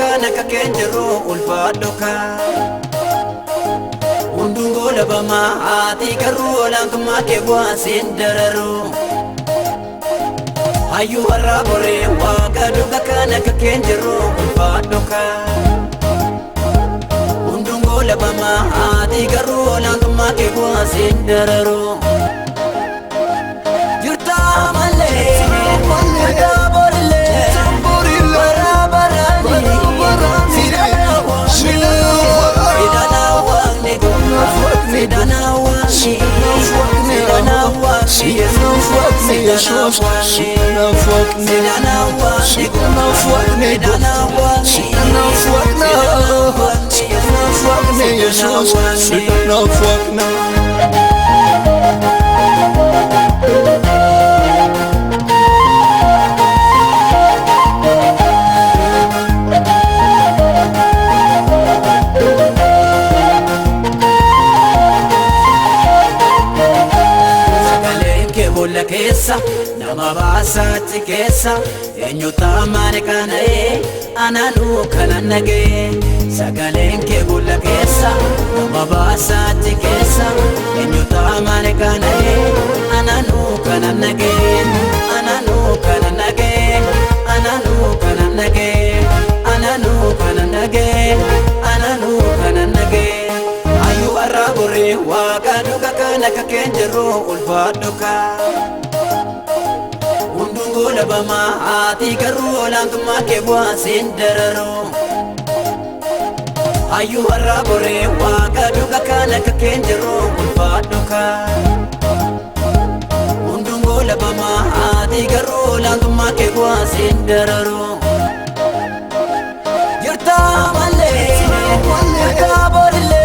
kana kakenjero ulfadoka undungo labama ati karu olankuma kebwa sindararu ayu harabore wagaduka kana kakenjero ulfadoka undungo labama ati karu olankuma kebwa sindararu yurta male Kesa nama basati kesa enyuta mane kana ananu kana nage sagalen ke bulla kesa nama basati kesa enyuta mane kana ananu kana nage ananu kana nage ananu kana nage ananu kana nage ananu kana nage ayu arabore wagaduka kana kakenjero ulfadoka labama ati karu olankuma kebwa sindararu ayu harabore wagaduka kana kakenjero ulfadoka undungo labama ati karu olankuma kebwa sindararu yurta male yurta borile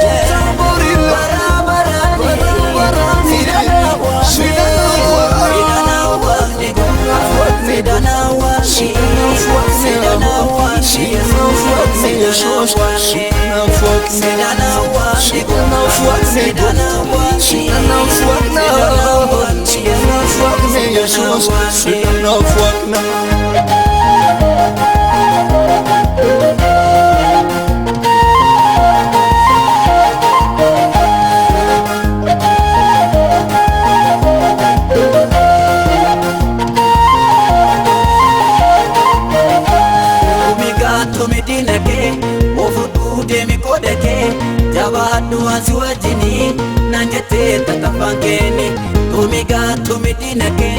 jabadu asiwajini nanjete tatafangeni tumiga tumidinake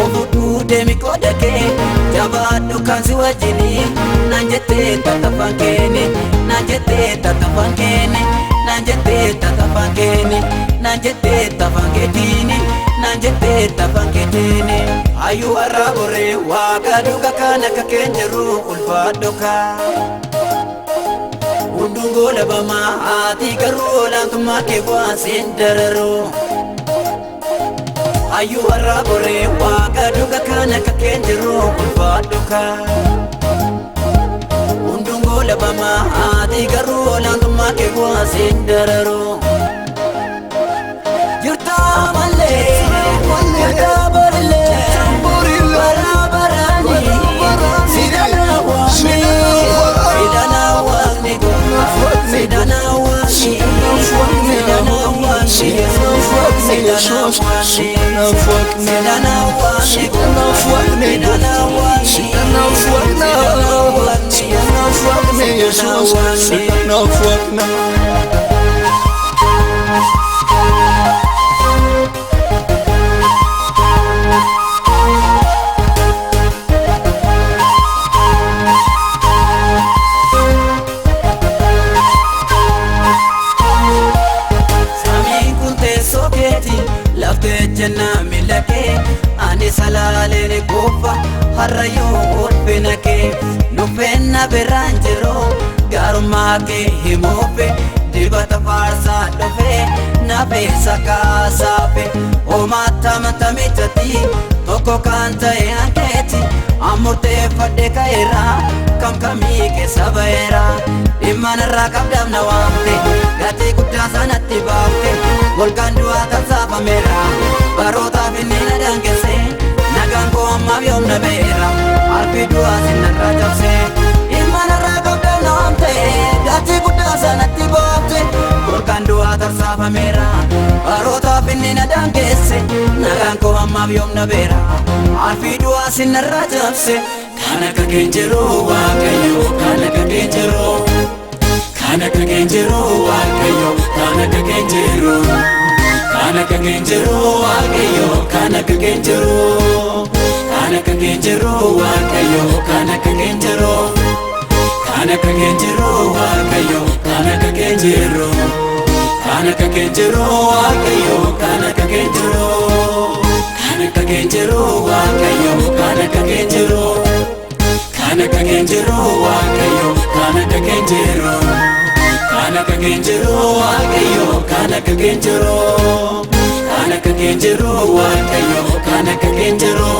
ofutude mikodake jabadu kansiwajini nanjete tatafangeni nanjete tatafangeni nanjete tatafangeni nanjete tafangedini nanjete tafangedini ayu arabore wagaduka kana kakenjero ulfadoka undungo labama ati karu olankuma kebwa sindararu ayu harabore wagaduka kana kakenjero ulfadoka undungo labama ati karu olankuma kebwa sindararu yurta male yurta borile jenna milake ani salale gofa harayo orpenake nufenna beranjero garumake himope dibata farsa dofe na pesa kasape o mata mata mitati toko kanta yanketi amurte fadde kaira kam kami ke sabaira imana rakabdam nawamte gati kutta sanatti bafte volkandu atasafa mera barota finina dangese nagango amma biom na bera alfi dua sinna rajabse imana rakabdam baafameera barootaaf inni na daangeesse nagaan koo hammaaf yoom na beera alfii du'aa sinarraa cabse kan akka keen jiru Waaqayyo kan akka keen jiru kan akka keen jiru Waaqayyo kan akka keen jiru kan akka keen jiru Waaqayyo kan akka keen jiru kan akka keen jiru Waaqayyo kan akka keen jiru kan akka keen jiru Waaqayyo kan akka keen jiru kan akka keen jiru Waaqayyo kan akka keen jiru kan akka keen jiru Waaqayyo kan akka keen jiru kan akka keen jiru Waaqayyo kan akka keen jiru kan akka keen jiru Waaqayyo kan akka keen jiru kan akka keen jiru Waaqayyo kan akka keen jiru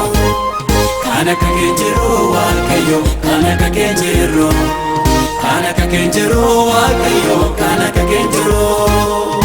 kan akka keen jiru Waaqayyo kan akka keen jiru kan akka keen jiru Waaqayyo kan akka keen jiru